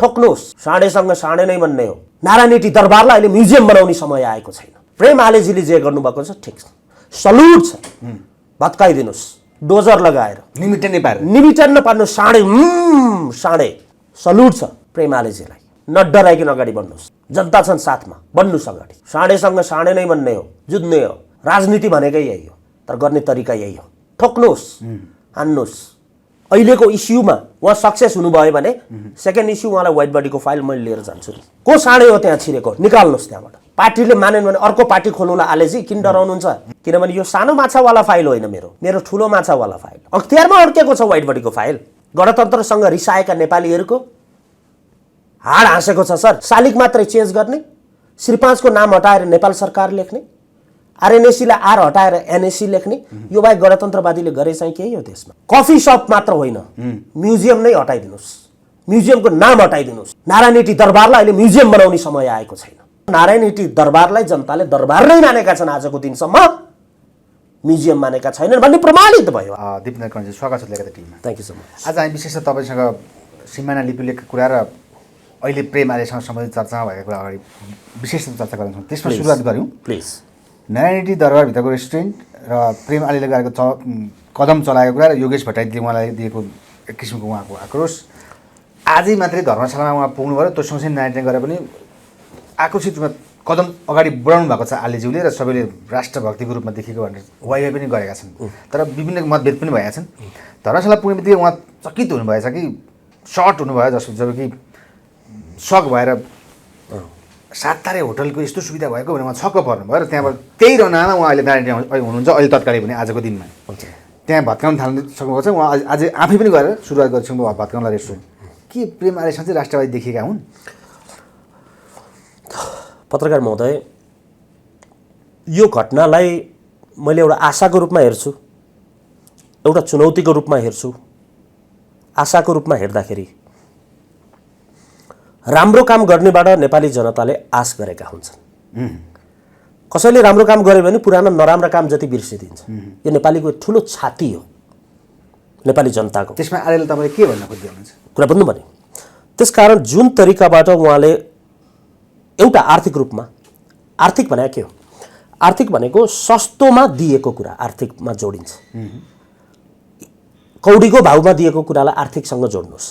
ठोक्नुहोस्। साँडेसँग साँडे नै भन्ने हो। नारायणी दरबारलाई अहिले म्युजियम बनाउने समय आएको छैन। प्रेम आलेजीले जे गर्नुभएको छ ठिक छ, सल्युट छ। भत्काइदिनुहोस् डोजर लगाएर, निमिटेन नपार्नु। साँडे सल्युट छ प्रेम आलेजीलाई। नडराइकन अगाडि बढ्नुहोस्। जनता छन् साथमा, बढ्नुहोस् अगाडि। साँडेसँग साँडे नै भन्ने हो, जुझ्ने हो। राजनीति भनेकै यही हो, तर गर्ने तरिका यही हो। ठोक्नुहोस्, हान्नुहोस्। अहिलेको इस्युमा उहाँ सक्सेस हुनुभयो भने सेकेन्ड इस्यु उहाँलाई व्हाइट बडीको फाइल मैले लिएर जान्छु। को साँडे हो त्यहाँ छिरेको, निकाल्नुहोस् त्यहाँबाट। पार्टीले मानेन भने अर्को पार्टी खोल्नुला आलेजी, किन डराउनुहुन्छ? किनभने यो सानो माछावाला फाइल होइन, मेरो ठुलो माछावाला फाइल। अख्तियारमा अड्केको छ व्हाइट बडीको फाइल। गणतन्त्रसँग रिसाएका नेपालीहरूको हाड हाँसेको छ सर। शालिग मात्रै चेन्ज गर्ने, श्री 5 को नाम हटाएर नेपाल सरकार लेख्ने, आरएनएसीलाई आर हटाएर एनएसी लेख्ने, यो बाहेक गणतन्त्रवादीले गरे चाहिँ केही हो देशमा? कफी सप मात्र होइन, म्युजियम नै हटाइदिनुहोस्। म्युजियमको नाम हटाइदिनुहोस्। नारायणी दरबारलाई अहिले म्युजियम बनाउने समय आएको छैन। नारायणी दरबारलाई जनताले दरबार नै मानेका छन्, आजको दिनसम्म म्युजियम मानेका छैनन् भन्ने प्रमाणित भयो। दिपेन्द्र कणेलजी, स्वागत छ लिएका टिममा। Thank you so much. आज हामी विशेष तपाईँसँग सिमाना लिपिलेखको कुरा र अहिले प्रेम आलेसँग सम्बन्धित चर्चामा भएको कुरा अगाडि विशेष चर्चा गर्छौँ। त्यसमा सुरुवात गऱ्यौँ। प्लिज। नारायणी दरबारभित्रको रेस्टुरेन्ट र प्रेम आलेले गरेको कदम चलाएको कुरा र योगेश भट्टराईले उहाँलाई दिएको एक किसिमको उहाँको आक्रोश। आजै मात्रै धर्मशालामा उहाँ पुग्नुभयो, त्यो सँगसँगै नारायणी गरे पनि आक्रोशित रूपमा कदम अगाडि बढाउनु भएको छ आलेज्यूले, र सबैले राष्ट्रभक्तिको रूपमा देखेको भनेर वाइवाई पनि गरेका छन्। तर विभिन्न मतभेद पनि भएका छन्। धर्मशाला पुग्ने बित्तिकै उहाँ चकित हुनुभएछ कि सर्ट हुनुभयो, जब कि सक भएर साततारे होटलको यस्तो सुविधा भएको भने उहाँ छक्क पर्नुभयो। र त्यहाँबाट त्यही रनामा उहाँ अहिले नारायणी हुनुहुन्छ, अहिले तत्कालै भने आजको दिनमा त्यहाँ भत्काउन थाल्नु सक्नुभएको छ। उहाँ आज आफै पनि गएर सुरुवात गर्छौँ भत्काउनला रेस्टुरेन्ट। के प्रेम आलेसँग चाहिँ राष्ट्रवादी देखिएका हुन्? पत्रकार महोदय, यो घटनालाई मैले एउटा आशाको रूपमा हेर्छु, एउटा चुनौतीको रूपमा हेर्छु। आशाको रूपमा हेर्दाखेरि राम्रो काम गर्नेबाट नेपाली जनताले आश गरेका हुन्छन्। कसैले राम्रो काम गर्यो भने पुरानो नराम्रो काम जति बिर्सिदिन्छ। यो नेपालीको ठुलो छाती हो, नेपाली जनताको। त्यसमा आलेले तपाईँले के भन्न खोज्दै हुनुहुन्छ? कुरा भन्नु भने त्यसकारण जुन तरिकाबाट उहाँले एउटा आर्थिक रूपमा, आर्थिक भनेको के हो? आर्थिक भनेको सस्तोमा दिएको कुरा आर्थिकमा जोडिन्छ। कौडीको भाउमा दिएको कुरालाई आर्थिकसँग जोड्नुहोस्।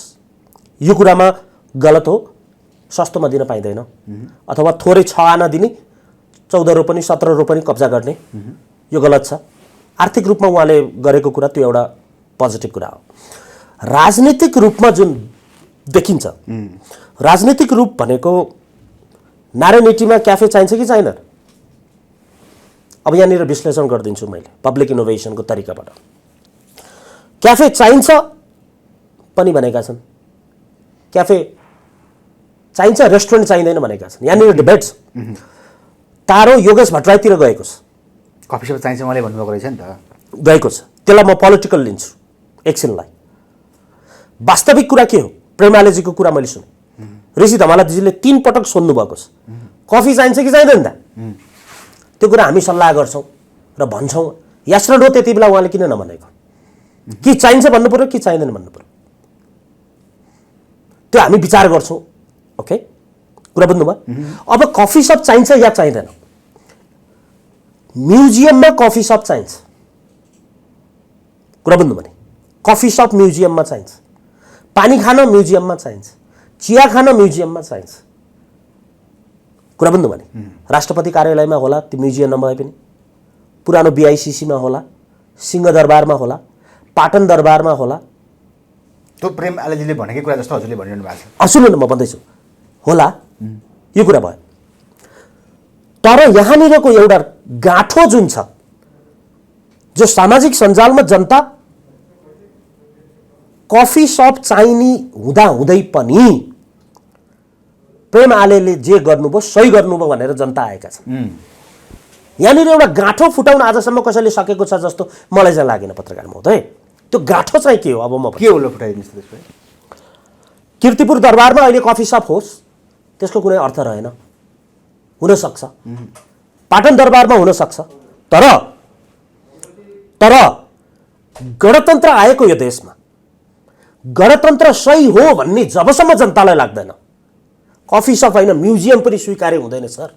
यो कुरामा गलत हो, सस्तोमा दिन पाइँदैन। अथवा थोरै 6 आना दिने, 14 रोपनी 17 रोपनी कब्जा गर्ने, यो गलत छ। आर्थिक रूपमा उहाँले गरेको कुरा त्यो एउटा पोजिटिभ कुरा हो। राजनीतिक रूपमा जुन देखिन्छ, राजनीतिक रूप भनेको नारायणीमा क्याफे चाहिन्छ कि चाहिँदैन? अब यहाँनिर विश्लेषण गरिदिन्छु मैले पब्लिक इनोभेसनको तरिकाबाट। क्याफे चाहिन्छ पनि भनेका छन्, क्याफे चाहिन्छ, रेस्टुरेन्ट चाहिँदैन भनेका छन्। यहाँनिर डिबेट छ। तारो योगेश भट्टराईतिर गएको छ। कफी सप चाहिन्छ उहाँले भन्नुभएको रहेछ नि त, गएको छ। त्यसलाई म पोलिटिकल लिन्छु एकछिनलाई। वास्तविक कुरा के हो? प्रेम आलेजीको कुरा मैले सुने। ऋषि धमालाजीले 3 पटक सोध्नु भएको छ, कफी चाहिन्छ कि चाहिँदैन त? त्यो कुरा हामी सल्लाह गर्छौँ र भन्छौँ। यस र नो त्यति बेला उहाँले किन नभनेको? कि चाहिन्छ भन्नु पर्यो कि चाहिँदैन भन्नु पर्यो? त्यो हामी विचार गर्छौँ। ओके, कुरा बुझ्नुभयो? अब कफी सप चाहिन्छ या चाहिँदैन? म्युजियममा कफी सप चाहिन्छ। कुरा बुझ्नु भने कफी सप म्युजियममा चाहिन्छ, पानी खान म्युजियममा चाहिन्छ, चिया खान म्युजियममा चाहिन्छ। कुरा बुझ्नु भने राष्ट्रपति कार्यालयमा होला, त्यो म्युजियम नभए पनि पुरानो बीआईसीसीमा होला, सिंहदरबारमा होला, पाटन दरबारमा होला। त्यो प्रेम आलेजीले भनेकै कुरा जस्तो हजुरले भनिरहनु भएको छ। सुन्नु न, म भन्दैछु होला, यो कुरा भयो। तर यहाँनिरको एउटा गाँठो जुन छ, जो सामाजिक सञ्जालमा जनता कफी सप चाहिने हुँदाहुँदै पनि प्रेम आलेले जे गर्नुभयो सही गर्नुभयो भनेर जनता आएका छन्। यहाँनिर एउटा गाँठो फुटाउन आजसम्म कसैले सकेको छ जस्तो मलाई चाहिँ लागेन पत्रकार महोदय। त्यो गाँठो चाहिँ के हो? अब म के हो फुटाइदिनुहोस् त्यसको। कीर्तिपुर दरबारमा अहिले कफी सप होस्, त्यसको कुनै अर्थ रहेन। हुनसक्छ पाटन दरबारमा हुनसक्छ, तर गणतन्त्र आएको यो देशमा गणतन्त्र सही हो भन्ने जबसम्म जनतालाई लाग्दैन कफी सप होइन म्युजियम पनि स्वीकार्य हुँदैन सर।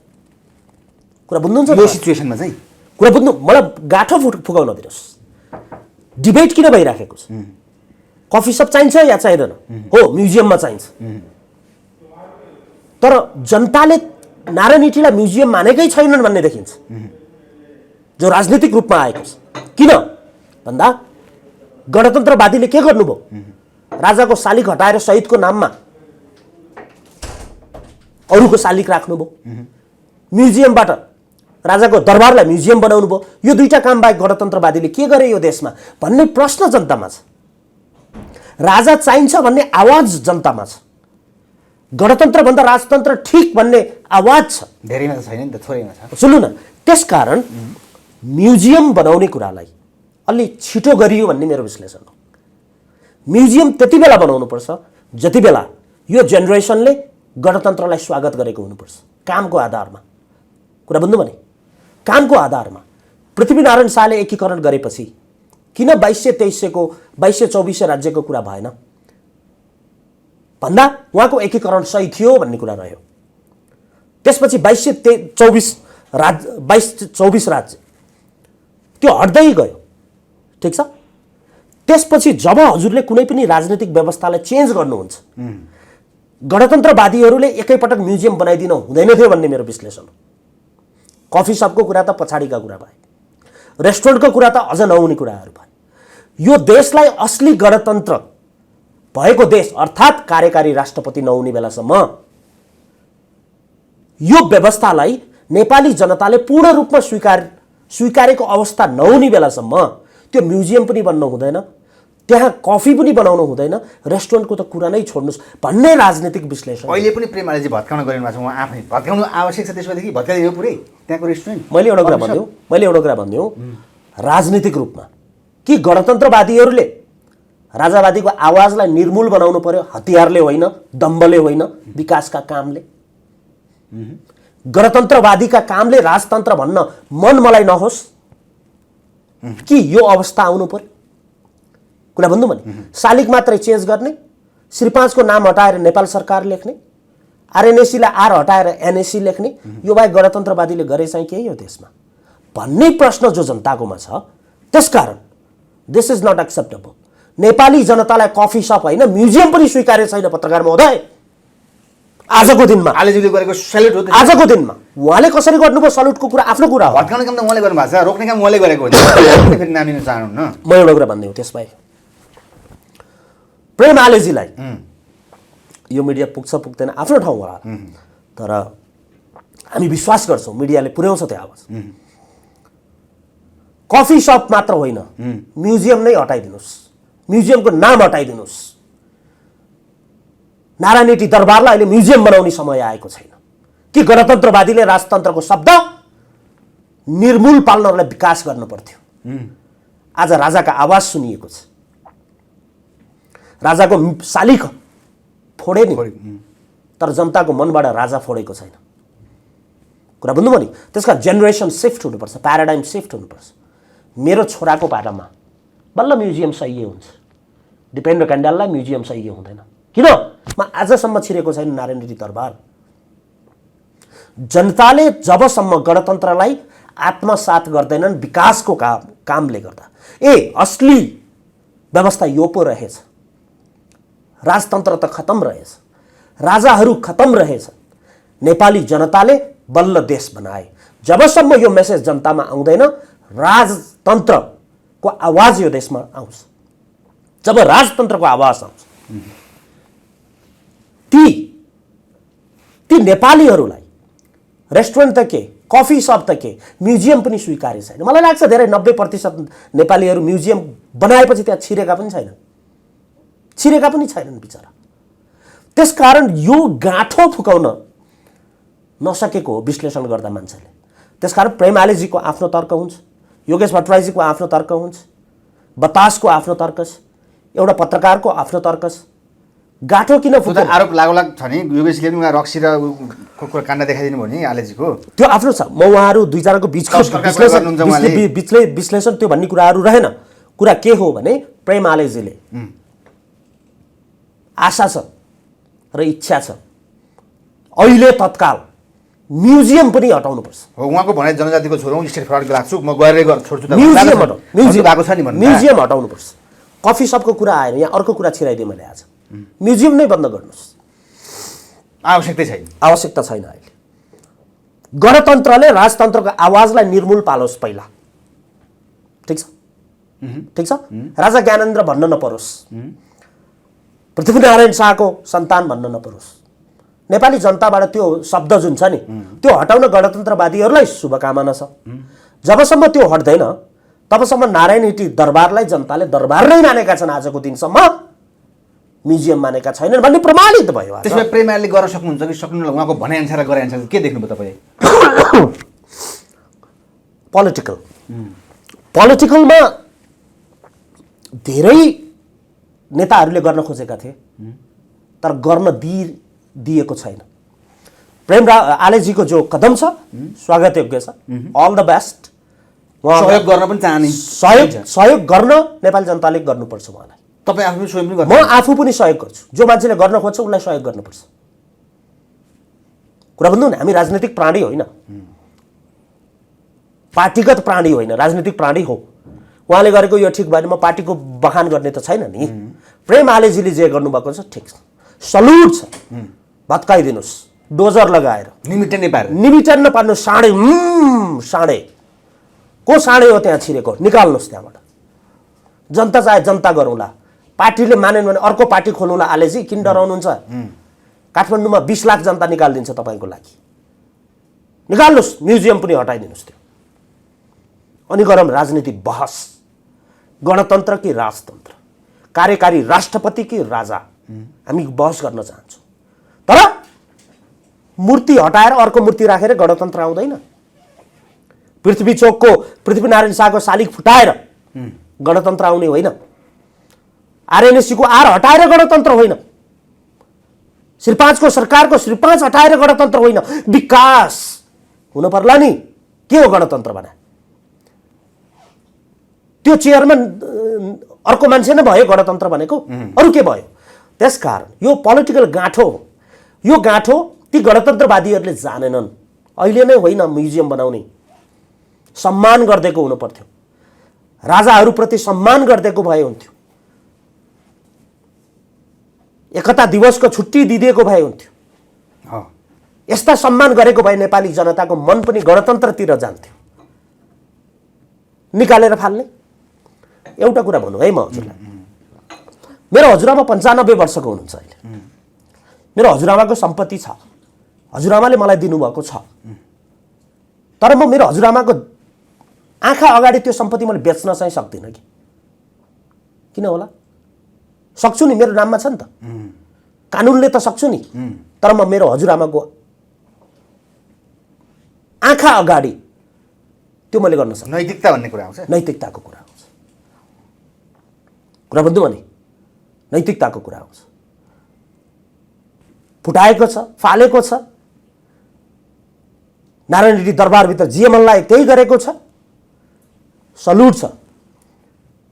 कुरा बुझ्नुहुन्छ यो सिचुएसनमा चाहिँ कुरा बुझ्नु, मलाई गाँठो फुकाउन दिनुहोस्। डिबेट किन भइराखेको छ? कफी सप चाहिन्छ या चाहिँदैन? हो, म्युजियममा चाहिन्छ। तर जनताले नारायण म्युजियम मानेकै छैनन् भन्ने देखिन्छ, जो राजनीतिक रूपमा आएको छ। किन भन्दा गणतन्त्रवादीले के गर्नुभयो? राजाको शालिग हटाएर शहीदको नाममा अरूको शालिग राख्नुभयो। म्युजियमबाट राजाको दरबारलाई म्युजियम बनाउनु भयो। यो दुईटा काम बाहेक गणतन्त्रवादीले के गरे यो देशमा भन्ने प्रश्न जनतामा छ। राजा चाहिन्छ भन्ने आवाज जनतामा छ। गणतन्त्रभन्दा राजतन्त्र ठिक भन्ने आवाज छ। धेरैमा त छैन नि त, थोरैमा छ। सुन्नु न, त्यसकारण म्युजियम बनाउने कुरालाई अलि छिटो गरियो भन्ने मेरो विश्लेषण हो। म्युजियम त्यति बेला बनाउनुपर्छ जति बेला यो जेनेरेसनले गणतन्त्रलाई स्वागत गरेको हुनुपर्छ, कामको आधारमा। कुरा बुझ्नु भने कामको आधारमा। पृथ्वीनारायण शाहले एकीकरण गरेपछि किन 2200-2300को 2200-2400 राज्यको कुरा भएन भन्दा उहाँको एकीकरण सही थियो भन्ने कुरा रह्यो। त्यसपछि 2224 राज्य त्यो हट्दै गयो। ठिक छ। त्यसपछि जब हजुरले कुनै पनि राजनीतिक व्यवस्थालाई चेन्ज गर्नुहुन्छ, गणतन्त्रवादीहरूले एकैपटक म्युजियम बनाइदिन हुँदैन थियो भन्ने मेरो विश्लेषण हो। कफी सपको कुरा त पछाडिका कुरा भए, रेस्टुरेन्टको कुरा त अझ नहुने कुराहरू भए। यो देशलाई असली गणतन्त्र भएको देश अर्थात् कार्यकारी राष्ट्रपति नहुने बेलासम्म यो व्यवस्थालाई नेपाली जनताले पूर्ण रूपमा स्वीकारेको अवस्था नहुने बेलासम्म त्यो म्युजियम पनि बन्न हुँदैन, त्यहाँ कफी पनि बनाउनु हुँदैन, रेस्टुरेन्टको त कुरा नै छोड्नुहोस् भन्ने राजनीतिक विश्लेषण। अहिले पनि प्रेमआलेजी भत्काउन गरिनु भएको छ, उहाँ आफै भत्काउनु आवश्यक छ। त्यसपछि भत्काइदियो पुरै त्यहाँको रेस्टुरेन्ट। मैले एउटा कुरा भनिदिउँ राजनीतिक रूपमा कि गणतन्त्रवादीहरूले राजावादीको आवाजलाई निर्मूल बनाउनु पर्यो, हतियारले होइन, दम्बले होइन, विकासका कामले। गणतन्त्रवादीका कामले राजतन्त्र भन्न मन मलाई नहोस् कि यो अवस्था आउनु पर्यो। कुरा भन्नु भने शालिग मात्रै चेन्ज गर्ने, श्री 5 को नाम हटाएर नेपाल सरकार लेख्ने, आरएनएसीलाई आर हटाएर एनएसी लेख्ने, यो बाहेक गणतन्त्रवादीले गरे चाहिँ के यो देशमा भन्ने प्रश्न जो जनताकोमा छ। त्यसकारण this is not acceptable. Nepali जनतालाई कफी सप होइन म्युजियम पनि स्वीकार्य छैन। पत्रकार महोदय, आजको दिनमा आलेजीले गरेको सल्युट हो। आजको दिनमा उहाँले कसरी गर्नुभयो सल्युटको कुरा आफ्नो कुरा हो। भत्काउने काम त उहाँले गर्नु भएको छ, रोक्ने काम उहाँले गरेको हो। फेरि नाम लिन चाहनुहुन्न। म एउटा कुरा भन्दिउँ त्यसबाहेक प्रेम आलेजीलाई यो मिडिया पुग्दैन आफ्नो ठाउँ होला, तर हामी विश्वास गर्छौँ मिडियाले पुर्याउँछ त्यो आवाज। कफी सप मात्र होइन, म्युजियम नै हटाइदिनुहोस्, म्युजियमको नाम हटाइदिनुहोस्। नारायणी दरबारलाई अहिले म्युजियम बनाउने समय आएको छैन कि गणतन्त्रवादीले राजतन्त्रको शब्द निर्मूल पाल्नलाई विकास गर्नु पर्थ्यो। आज राजाका आवाज सुनिएको छ, राजाको शालिग फोडे नि, तर जनताको मनबाट राजा फोडेको छैन। कुरा बुझ्नु भने त्यसका जेनेरेसन सिफ्ट हुनुपर्छ, प्याराडाइम सिफ्ट हुनुपर्छ। मेरो छोराको पाटामा बल्ल म्युजियम सही हुन्छ, दिपेन्द्र कण्डाललाई म्युजियम सही हुँदैन। किन? म आजसम्म छिरेको छैन नारायणी दरबार। जनताले जबसम्म गणतन्त्रलाई आत्मसात गर्दैनन् विकासको कामले गर्दा, असली व्यवस्था यो पो रहेछ, राजतन्त्र त खतम रहेछ, राजाहरू खतम रहेछ, नेपाली जनताले बल्ल देश बनाए। जबसम्म यो मेसेज जनतामा आउँदैन, राजतन्त्रको आवाज यो देशमा आउँछ। जब राजतन्त्रको आवाज आउँछ, ती नेपालीहरूलाई रेस्टुरेन्ट त के, कफी सप त के, म्युजियम पनि स्वीकार्य छैन। मलाई लाग्छ धेरै 90% नेपालीहरू म्युजियम बनाएपछि त्यहाँ छिरेका पनि छैनन् बिचरा। त्यसकारण यो गाँठो फुकाउन नसकेको हो विश्लेषण गर्दा मान्छेले। त्यसकारण प्रेम आलेजीको आफ्नो तर्क हुन्छ, योगेश भट्टराईजीको आफ्नो तर्क हुन्छ, बतासको आफ्नो तर्क छ, एउटा पत्रकारको आफ्नो तर्क छ। गाँठो किन फुक्यो? आरोप लागोलाग छ नि, योगेशले पनि रक्सी र काण्ड देखाइदिनु भयो नि आलेजीको, त्यो आफ्नो छ। म उहाँहरू दुईजनाको बिचको विश्लेषण त्यो भन्ने कुराहरू रहेन। कुरा के हो भने प्रेम आलेजीले आशा छ र इच्छा छ अहिले तत्काल म्युजियम पनि हटाउनुपर्छ। हो, उहाँको भनाइ जनजातिको छोरो हुँ, स्टेट फरवर्ड लाग्छु, म गएर छोड्छु त म्युजियम हटाउँ, म्युजियम भएको छ नि भन्नु। म्युजियम हटाउनुपर्छ। कफी सपको कुरा आएन, यहाँ अर्को कुरा छिराइदिएँ मैले आज। म्युजियम नै बन्द गर्नुहोस्, आवश्यकतै छैन। आवश्यकता छैन। अहिले गणतन्त्रले राजतन्त्रको आवाजलाई निर्मूल पालोस् पहिला, ठिक छ, ठिक छ। राजा ज्ञानेन्द्र भन्न नपरोस्, पृथ्वीनारायण शाहको सन्तान भन्न नपरोस्। नेपाली जनताबाट त्यो शब्द जुन छ नि, त्यो हटाउन गणतन्त्रवादीहरूलाई शुभकामना छ। जबसम्म त्यो हट्दैन तबसम्म नारायण हिटी दरबारलाई जनताले दरबार नै मानेका छन्, आजको दिनसम्म म्युजियम मानेका छैनन् भन्ने प्रमाणित भयो। त्यसमा प्रेमले गर्न सक्नुहुन्छ कि सक्नुहुन्न, उहाँको भनाइअनुसार गरेअनुसार के देख्नुभयो तपाईँ? पोलिटिकलमा धेरै नेताहरूले गर्न खोजेका थिए तर गर्न दिएको छैन। प्रेम आलेजीको जो कदम छ स्वागत योग्य छ, अल द बेस्ट। सहयोग गर्न पनि चाहने, सहयोग गर्न नेपाली जनताले गर्नुपर्छ। उहाँलाई तपाईँ आफू स्वयं पनि म आफू पनि सहयोग गर्छु। जो मान्छेले गर्न खोज्छ उसलाई सहयोग गर्नुपर्छ। कुरा भन्नु नि, हामी राजनीतिक प्राणी होइन, पार्टीगत प्राणी होइन, राजनीतिक प्राणी हो। उहाँले गरेको यो ठिक भएन, म पार्टीको बखान गर्ने त छैन नि। प्रेम आलेजीले जे गर्नुभएको छ ठिक छ, सल्युट छ। भत्काइदिनुहोस् डोजर लगाएर, निमिटेन नपार्नु। साँडे को साँडे हो त्यहाँ छिरेको, निकाल्नुहोस् त्यहाँबाट। जनता चाहे जनता गरौँला, पार्टीले मानेन भने अर्को पार्टी खोलौँला। आलेजी किन डराउनुहुन्छ? काठमाडौँमा 20 लाख जनता निकालिदिन्छ तपाईँको लागि, निकाल्नुहोस्। म्युजियम पनि हटाइदिनुहोस् त्यो, अनि गरौँ राजनीतिक बहस। गणतन्त्र कि राजतन्त्र, कार्यकारी राष्ट्रपति कि राजा, हामी बहस गर्न चाहन्छौँ। तर मूर्ति हटाएर अर्को मूर्ति राखेर गणतन्त्र आउँदैन। पृथ्वी चोकको पृथ्वीनारायण शाहको शालिग फुटाएर गणतन्त्र आउने होइन। आरएनएससीको आर हटाएर गणतन्त्र होइन। श्री 5 को सरकारको श्री 5 हटाएर गणतन्त्र होइन, विकास हुन पर्ला नि। के हो गणतन्त्र भने? त्यो चेयरमा अर्को मान्छे नै भयो गणतन्त्र भनेको, अरू के भयो? त्यसकारण यो पोलिटिकल गाँठो हो। यो गाँठो ती गणतन्त्रवादीहरूले जानेनन्। अहिले नै होइन म्युजियम बनाउने, सम्मान गर्दैको हुनु पर्थ्यो। राजाहरूप्रति सम्मान गर्दैको भए हुन्थ्यो। एकता दिवसको छुट्टी दिदिएको भए हुन्थ्यो। यस्ता सम्मान गरेको भए नेपाली जनताको मन पनि गणतन्त्रतिर जान्थ्यो। निकालेर फाल्ने। एउटा कुरा भन्नु है म हजुरलाई, मेरो हजुरआमा 95 वर्षको हुनुहुन्छ अहिले। मेरो हजुरआमाको सम्पत्ति छ, हजुरआमाले मलाई दिनुभएको छ। तर म मेरो हजुरआमाको आँखा अगाडि त्यो सम्पत्ति मैले बेच्न चाहिँ सक्दिनँ कि। किन होला? सक्छु नि, मेरो नाममा छ नि त, कानुनले त सक्छु नि। तर म मेरो हजुरआमाको आँखा अगाडि त्यो मैले गर्न सक्छु। नैतिकता भन्ने कुरा आउँछ, नैतिकताको कुरा आउँछ। कुरा बुझ्नु भने नैतिकताको कुरा आउँछ। फुटाएको छ, फालेको छ। नारायण रेड्डी दरबारभित्र जे मनलाई त्यही गरेको छ। सल्युट छ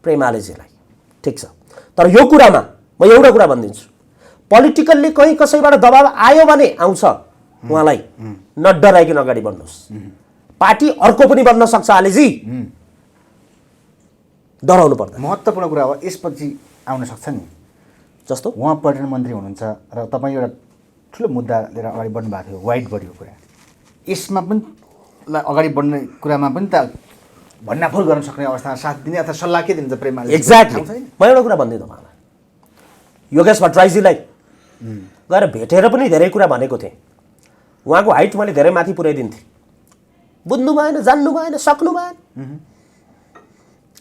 प्रेम आलेजीलाई, ठिक छ। तर यो कुरामा म एउटा कुरा भनिदिन्छु, पोलिटिकल्ली कहीँ कसैबाट दबाब आयो भने आउँछ, उहाँलाई नडराइकन अगाडि बढ्नुहोस्। पार्टी अर्को पनि बन्न सक्छ आलेजी, डराउनु पर्दैन। महत्त्वपूर्ण कुरा हो यसपछि आउन सक्छ नि। जस्तो उहाँ पर्यटन मन्त्री हुनुहुन्छ र तपाईँ एउटा ठुलो मुद्दा लिएर अगाडि बढ्नु भएको थियो, वाइड बडीको कुरा। यसमा पनि अगाडि बढ्ने कुरामा पनि त भन्नाफोर गर्न सक्ने अवस्था साथ दिने अथवा सल्लाह के दिन्छ प्रेम आलेजी? एक्ज्याक्टली। म एउटा कुरा भनिदिएँ तपाईँलाई, योगेश भट्टराईजीलाई गएर भेटेर पनि धेरै कुरा भनेको थिएँ। उहाँको हाइट मैले धेरै माथि पुर्याइदिन्थेँ। बुझ्नु भएन, जान्नु भएन, सक्नु भएन।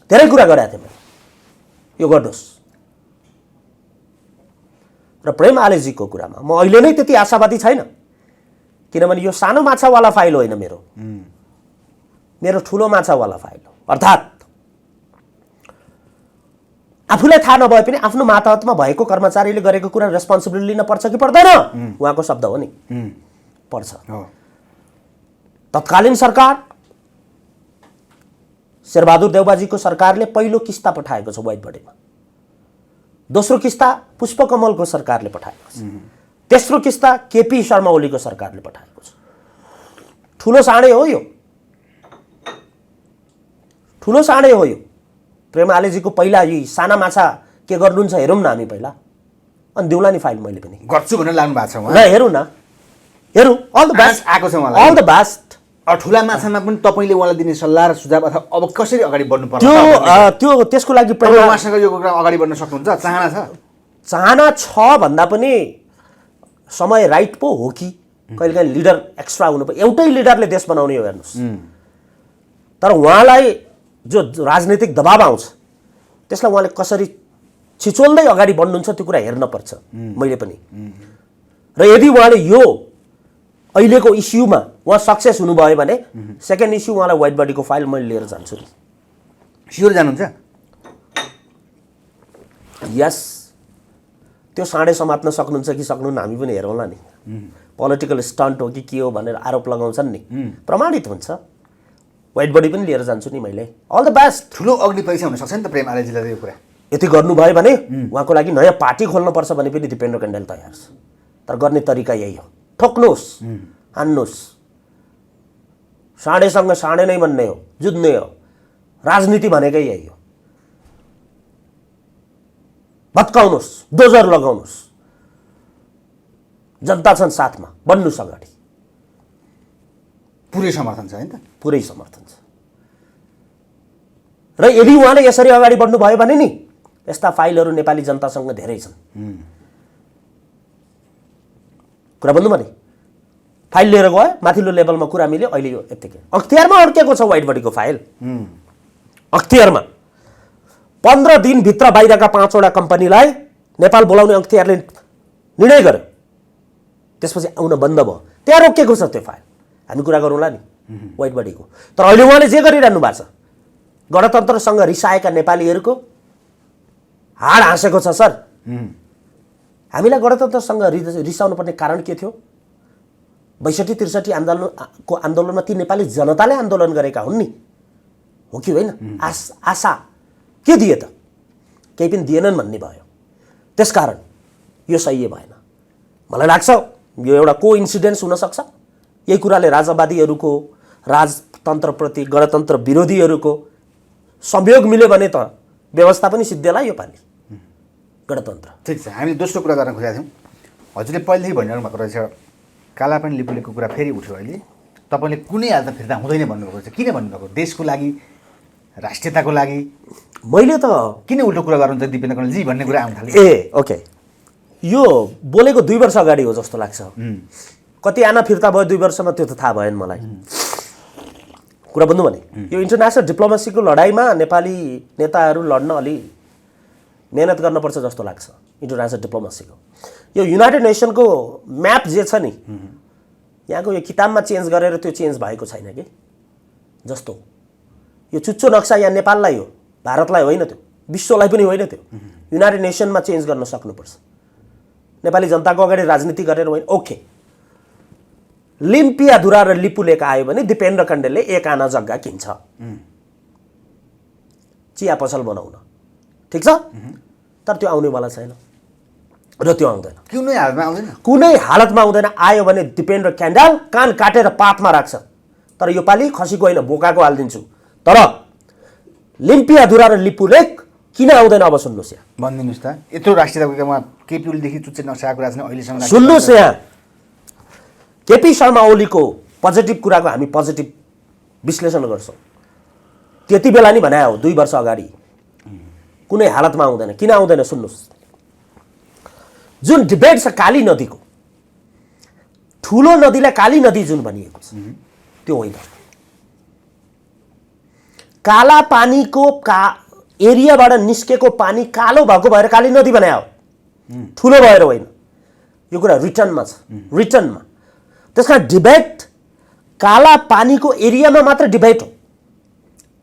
धेरै कुरा गरेको थिएँ मैले, यो गर्नुहोस्। र प्रेम आलेजीको कुरामा म अहिले नै त्यति आशावादी छैन, किनभने यो सानो माछावाला फाइल होइन, मेरो ठुलो माछावाला फाइल हो। अर्थात् आफूलाई थाहा नभए पनि आफ्नो मातहतमा भएको कर्मचारीले गरेको कुरा रेस्पोन्सिबिलिटी लिन पर्छ कि पर्दैन? उहाँको शब्द हो नि, पर्छ। तत्कालीन सरकार शेरबहादुर देउबाजीको सरकारले पहिलो किस्ता पठाएको छ वाइड बडीमा। दोस्रो किस्ता पुष्पकमलको सरकारले पठाएको छ। तेस्रो किस्ता केपी शर्मा ओलीको सरकारले पठाएको छ। ठुलो साँडे हो यो, ठुलो साँडे हो यो। प्रेम आलेजीको पहिला यी साना माछा के गर्नुहुन्छ हेरौँ न हामी पहिला, अनि दिउँला नि फाइल मैले पनि गर्छु भनेर लाग्नु भएको छ ल हेरौँ न, हेरौँ। अल द बेस्ट आएको छ मलाई, अल द बेस्ट। ठुला माछामा पनि तपाईँले उहाँलाई दिने सल्लाह र सुझाव अथवा अब कसरी अगाडि बढ्नु पर्छ त्यो त्यसको लागि उहाँसँग यो कुरा अगाडि बढ्न सक्नुहुन्छ? चाहना छ? चाहना छ भन्दा पनि समय राइट पो हो कि कहिलेकाहीँ लिडर एक्स्ट्रा हुनु पर्यो। एउटै लिडरले देश बनाउने हो हेर्नुहोस्, तर उहाँलाई जो राजनीतिक दबाब आउँछ त्यसलाई उहाँले कसरी छिचोल्दै अगाडि बढ्नुहुन्छ त्यो कुरा हेर्नपर्छ मैले पनि। र यदि उहाँले यो अहिलेको इस्युमा उहाँ सक्सेस हुनुभयो भने सेकेन्ड इस्यु उहाँलाई वाइट बडीको फाइल मैले लिएर जान्छु नि। स्योर जानुहुन्छ? यस, त्यो साँडे समात्न सक्नुहुन्छ कि सक्नुहुन्न हामी पनि हेरौँला नि। पोलिटिकल स्टन्ट हो कि के हो भनेर आरोप लगाउँछन् नि, प्रमाणित हुन्छ। वाइट बडी पनि लिएर जान्छु नि मैले। All the best. ठुलो अग्नि परीक्षा हुनसक्छ नि त प्रेम आलेजीलाई यो कुरा। यति गर्नुभयो भने उहाँको लागि नयाँ पार्टी खोल्नुपर्छ भने पनि दिपेन्द्र कण्डेल तयार छ। तर गर्ने तरिका यही हो, ठोक्नुहोस्, हान्नुहोस्। साँडेसँग साँडे नै भन्ने हो, जुझ्ने हो। राजनीति भनेकै यही हो। भत्काउनुहोस्, डोजर लगाउनुहोस्। जनता छन् साथमा, बन्नुहोस् अगाडि। पुरै समर्थन छ हैन त? पुरै समर्थन छ। र यदि उहाँले यसरी अगाडि बढ्नुभयो भने नि यस्ता फाइलहरू नेपाली जनतासँग धेरै छन्। कुरा बुझ्नु भने फाइल लिएर गयो, माथिल्लो लेभलमा कुरा मिल्यो, अहिले यो यत्तिकै अख्तियारमा अड्केको छ वाइट बडीको फाइल। अख्तियारमा 15 दिनभित्र बाहिरका 5 वटा कम्पनीलाई नेपाल बोलाउने अख्तियारले निर्णय गर्यो। त्यसपछि आउन बन्द भयो, त्यहाँ रोकिएको छ त्यो फाइल। हामी कुरा गरौँला नि वाइट बडीको। तर अहिले उहाँले जे गरिरहनु भएको छ, गणतन्त्रसँग रिसाएका नेपालीहरूको हाड हाँसेको छ सर। हामीलाई गणतन्त्रसँग रिसाउनु पर्ने कारण के थियो? 62-63 आन्दोलनमा ती नेपाली जनताले आन्दोलन गरेका हुन् नि, हो कि होइन? आशा के दिए त? केही पनि दिएनन् भन्ने भयो। त्यसकारण यो सही भएन। मलाई लाग्छ यो एउटा को इन्सिडेन्स हुनसक्छ। यही कुराले राजावादीहरूको, राजतन्त्रप्रति गणतन्त्र विरोधीहरूको संयोग मिल्यो भने त व्यवस्था पनि सिद्धिएला यो पालि गणतन्त्र। ठिक छ, हामी दोस्रो कुरा गर्न खोजेका थियौँ। हजुरले पहिलेदेखि भनिरहनु भएको रहेछ कालापानी लिपुलेको कुरा फेरि उठ्यो अहिले। तपाईँले कुनै हालतमा फिर्ता हुँदैन भन्नुभएको रहेछ। किन भन्नुभएको? देशको लागि, राष्ट्रियताको लागि? मैले त किन उल्टो कुरा गर्नुहुन्छ दिपेन्द्र कण्डेलजी भन्ने कुरा आउन थाल्यो। ओके, यो बोलेको 2 वर्ष अगाडि हो जस्तो लाग्छ। कति आना फिर्ता भयो 2 वर्षमा त्यो त थाहा भएन मलाई। कुरा बुझ्नु भने यो इन्टरनेसनल डिप्लोमेसीको लडाइँमा नेपाली नेताहरू लड्न अलि मेहनत गर्नुपर्छ जस्तो लाग्छ। इन्टरनेसनल डिप्लोमेसीको यो युनाइटेड नेसनको म्याप जे छ नि, यहाँको यो किताबमा चेन्ज गरेर त्यो चेन्ज भएको छैन कि जस्तो। यो चुच्चो नक्सा यहाँ नेपाललाई हो, भारतलाई होइन, त्यो विश्वलाई पनि होइन। त्यो युनाइटेड नेसनमा चेन्ज गर्न सक्नुपर्छ। नेपाली जनताको अगाडि राजनीति गरेर होइन। ओके, लिम्पियाधुरा र लिपुलेक आयो भने दिपेन्द्र कण्डेलले 1 आना जग्गा किन्छ चिया पसल बनाउन, ठिक छ। तर त्यो आउनेवाला छैन र त्यो आउँदैन, कुनै हालतमा आउँदैन। कुनै हालतमा आउँदैन। आयो भने दिपेन्द्र कण्डेल कान काटेर पातमा राख्छ। तर यो पालि खसीको होइन, बोकाको हालिदिन्छु। तर लिम्पियाधुरा र लिपुलेक किन आउँदैन अब सुन्नुहोस् यहाँ, भनिदिनुहोस् त। यत्रो राष्ट्रियताको केमा केपी ओलीदेखि चुच्चे नक्सा आएको कुरा छैन अहिलेसम्म। सुन्नुहोस् यहाँ, केपी शर्मा ओलीको पोजिटिभ कुराको हामी पोजिटिभ विश्लेषण गर्छौँ। त्यति बेला नि भने हो 2 वर्ष अगाडि कुनै हालतमा आउँदैन। किन आउँदैन सुन्नुहोस्। जुन डिबेट छ काली नदीको, ठुलो नदीलाई काली नदी जुन भनिएको छ त्यो होइन। काला पानीको एरियाबाट निस्केको पानी कालो भएको भएर काली नदी बनायो, ठुलो भएर होइन। यो कुरा रिटर्नमा छ, रिटर्नमा। त्यसकारण डिबेट काला पानीको एरियामा मात्र डिबेट हो,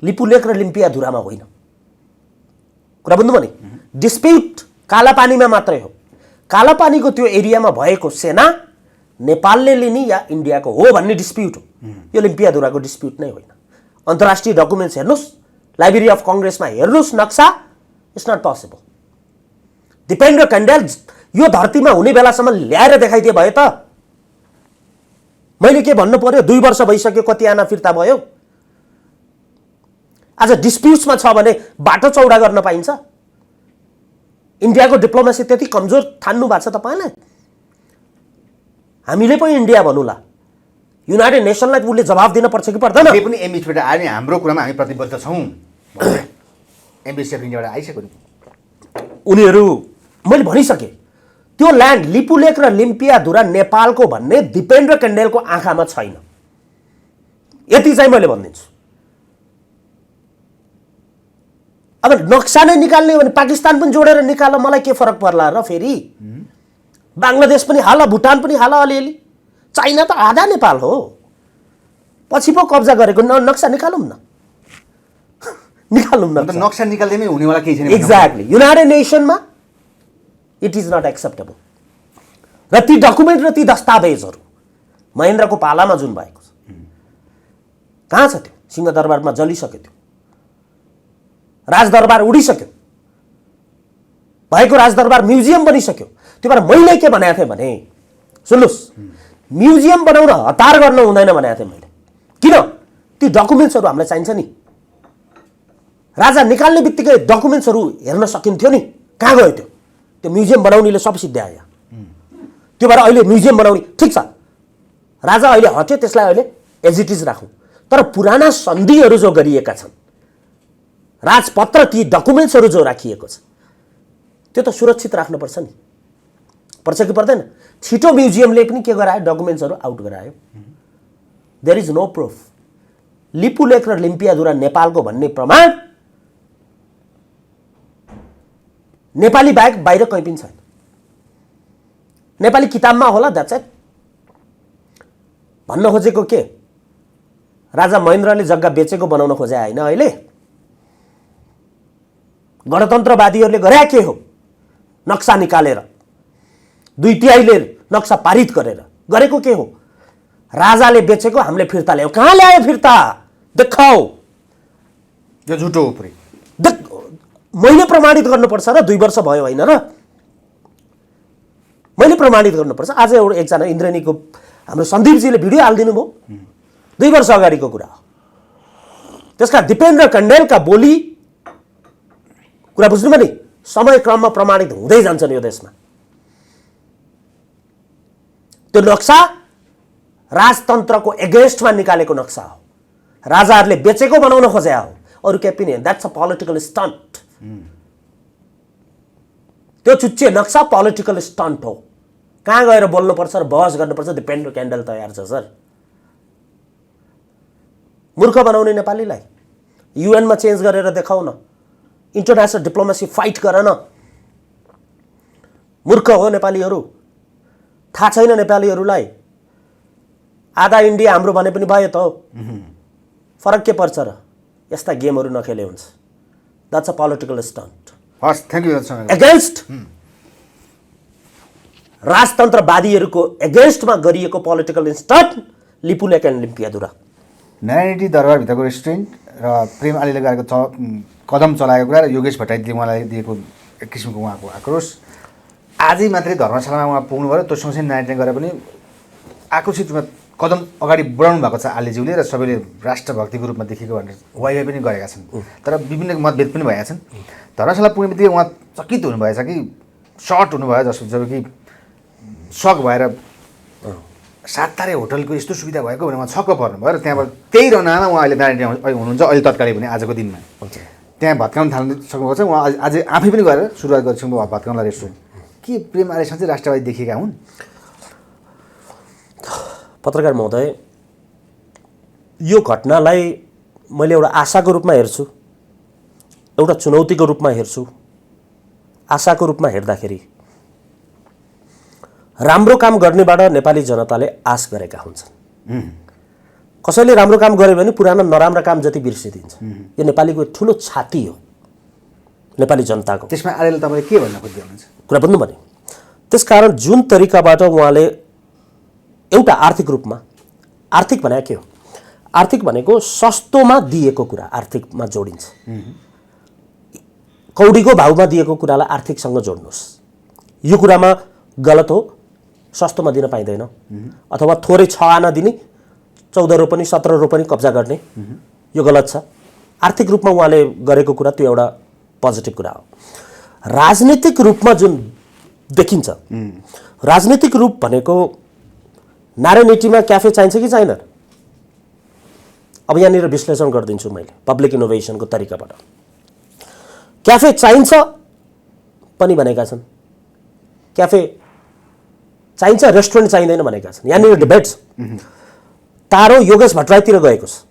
लिपुलेक र लिम्पियाधुरामा होइन। कुरा बुझ्नु भने डिस्प्युट काला पानीमा मात्रै हो। काला पानीको त्यो एरियामा भएको सेना नेपालले लिने या इन्डियाको हो भन्ने डिस्प्युट हो। यो लिम्पियाधुराको डिस्प्युट नै होइन। अन्तर्राष्ट्रिय डकुमेन्ट्स हेर्नुहोस्, लाइब्रेरी अफ कङ्ग्रेसमा हेर्नुहोस् नक्सा, it's not possible. Dipendra Kandel यो धरतीमा हुने बेलासम्म ल्याएर देखाइदिए भए त मैले के भन्नु पर्यो 2 वर्ष भइसक्यो कति आना फिर्ता भयो आज डिस्प्युट्समा छ भने बाटो चौडा गर्न पाइन्छ इन्डियाको डिप्लोमेसी त्यति कमजोर ठान्नु भएको छ तपाईले हामीले पनि इन्डिया भन्नुला युनाइटेड नेसनलाई उसले जवाफ दिन पर्छ कि पर्दैन के पनि एमबिसीबाट आयो नि हाम्रो कुरामा हामी प्रतिबद्ध छौं एमबिसी अफ इन्डियाबाट आइसक्यो नि उनीहरू मैले भनिसके त्यो ल्यान्ड लिपुलेक र लिम्पियाधुरा नेपालको भन्ने दिपेन्द्र कण्डेलको आँखामा छैन यति चाहिँ मैले भनिदिन्छु अब नक्सा नै निकाल्ने हो भने पाकिस्तान पनि जोडेर निकाल मलाई के फरक पर्ला र फेरि बांग्लादेश पनि हाल भुटान पनि हाल अलिअलि चाइना त आधा नेपाल हो पछि पो कब्जा गरेको नक्सा निकालौँ न निकालौँ न नक्सा निकाल्दैमै हुनेवाला केही छैन एक्ज्याक्टली युनाइटेड नेसनमा इट इज नट एक्सेप्टेबल र ती डकुमेन्ट र ती दस्तावेजहरू महेन्द्रको पालामा जुन भएको छ कहाँ छ त्यो सिंहदरबारमा जलिसक्यो त्यो राजदरबार उडिसक्यो भएको राजदरबार म्युजियम बनिसक्यो त्यो भएर मैले के भनेको थिएँ भने सुन्नुहोस् म्युजियम बनाउन हतार गर्न हुँदैन भनेको थिएँ मैले किन ती डकुमेन्ट्सहरू हामीलाई चाहिन्छ नि राजा निकाल्ने बित्तिकै डकुमेन्ट्सहरू हेर्न सकिन्थ्यो नि कहाँ गयो त्यो म्युजियम बनाउनेले सब सिद्ध्यायो त्यो भएर अहिले म्युजियम बनाउने ठिक छ राजा अहिले हट्यो त्यसलाई अहिले एज इट इज राखौँ तर पुराना सन्धिहरू जो गरिएका छन् राजपत्र ती डकुमेन्ट्सहरू जो राखिएको छ त्यो त सुरक्षित राख्नुपर्छ नि पर्छ कि पर्दैन छिटो म्युजियमले पनि के गरायो डकुमेन्ट्सहरू आउट गरायो there is no proof Lipulekh र लिम्पियाधुरा नेपालको भन्ने प्रमाण नेपाली बाहेक बाहिर कहीँ पनि छैन नेपाली किताबमा होला द्याट्स इट भन्न खोजेको के राजा महेन्द्रले जग्गा बेचेको बनाउन खोजे होइन अहिले गणतन्त्रवादीहरूले गरे के हो नक्सा निकालेर 2/3 नक्सा पारित गरेर गरेको के हो राजाले बेचेको हामीले फिर्ता ल्यायो कहाँ ल्यायो फिर्ता देखाऊ यो झुटो हो पुरै मैले प्रमाणित गर्नुपर्छ र 2 वर्ष भयो होइन र मैले प्रमाणित गर्नुपर्छ आज एकजना इन्द्रेणीको हाम्रो सन्दीपजीले भिडियो हालिदिनु भयो 2 वर्ष अगाडिको कुरा हो त्यसका दिपेन्द्र कण्डेलका बोली कुरा बुझ्नुभयो नि समय क्रममा प्रमाणित हुँदै जान्छन् यो देशमा त्यो नक्सा राजतन्त्रको एगेन्स्टमा निकालेको नक्सा हो राजाहरूले बेचेको बनाउन खोजे हो अरू केही पनि द्याट्स अ पोलिटिकल स्टन्ट त्यो चुच्चे नक्सा पोलिटिकल स्टन्ट हो कहाँ गएर बोल्नुपर्छ र बहस गर्नुपर्छ दिपेन्द्र कण्डेल तयार छ सर मूर्ख बनाउने नेपालीलाई युएनमा चेन्ज गरेर देखाउ न इन्टरनेसनल डिप्लोमेसी फाइट गर न मूर्ख हो नेपालीहरू थाहा छैन नेपालीहरूलाई आधा इन्डिया हाम्रो भने पनि भयो त फरक के पर्छ र यस्ता गेमहरू नखेले हुन्छ द्याट्स अ पोलिटिकल स्टन्ट हस् थ्यांक यू एगेन्स्ट राजतन्त्रवादीहरूको एगेन्स्टमा गरिएको political stunt Lipulekh and Limpiyadhura Narayani दरबारभित्रको रेस्टुरेन्ट र प्रेम आलीले गरेको कदम चलाएको कुरा र योगेश भट्टराईले उहाँलाई दिएको एक किसिमको उहाँको आक्रोश आजै मात्रै धर्मशालामा उहाँ पुग्नुभयो त्यो सँगसँगै नारायणले गरे पनि आक्रोशित रूपमा कदम अगाडि बढाउनु भएको छ आलीज्यूले र सबैले राष्ट्रभक्तिको रूपमा देखेको भनेर वाइवाई पनि गरेका छन् तर विभिन्न मतभेद पनि भएका छन् धर्मशाला पुग्ने बित्तिकै उहाँ चकित हुनुभएछ कि सर्ट हुनुभयो जब कि सक भएर साततारे होटलको यस्तो सुविधा भएको भने उहाँ छक्क पर्नुभयो र त्यहाँबाट त्यही रनामा उहाँ अहिले नारायणी हुनुहुन्छ अहिले तत्कालै पनि आजको दिनमा त्यहाँ भत्काउन थाल्नु सक्नुपर्छ उहाँ आज आफै पनि गएर सुरुवात गर्छौँ भत्काउनलाई रेस्टुरेन्ट के प्रेम आलीसँग चाहिँ राष्ट्रवादी देखिएका हुन् पत्रकार महोदय यो घटनालाई मैले एउटा आशाको रूपमा हेर्छु एउटा चुनौतीको रूपमा हेर्छु आशाको रूपमा हेर्दाखेरि राम्रो काम गर्नेबाट नेपाली जनताले आश गरेका हुन्छन् कसैले राम्रो काम गर्यो भने पुरानो नराम्रो काम जति बिर्सिदिन्छ यो नेपालीको ठुलो छाती हो नेपाली जनताको त्यसमा आलेले तपाईले के भन्न खोज्दै हुनुहुन्छ कुरा बुझ्नु भने त्यसकारण जुन तरिकाबाट उहाँले एउटा आर्थिक रूपमा आर्थिक भने के हो आर्थिक भनेको सस्तोमा दिएको कुरा आर्थिकमा जोडिन्छ कौडीको भावमा दिएको कुरालाई आर्थिकसँग जोड्नुहोस् यो कुरामा गलत हो, सस्तोमा दिन पाइँदैन, अथवा थोरै 6 आना दिने 14 रोपनी 17 रोपनी कब्जा गर्ने, यो गलत छ। आर्थिक रूपमा उहाँले गरेको कुरा त्यो एउटा पोजिटिभ कुरा हो। राजनीतिक रूपमा जुन देखिन्छ, राजनीतिक रूप भनेको नारायणहिटीमा क्याफे चाहिन्छ कि चाहिँदैन? अब यहाँनिर विश्लेषण गरिदिन्छु मैले पब्लिक इनोभेसनको तरिकाबाट। क्याफे चाहिन्छ पनि भनेका छन्, क्याफे चाहिन्छ, रेस्टुरेन्ट चाहिँदैन भनेका छन्। यहाँनिर डिबेट छ। तारो योगेश भट्टराईतिर गएको छ,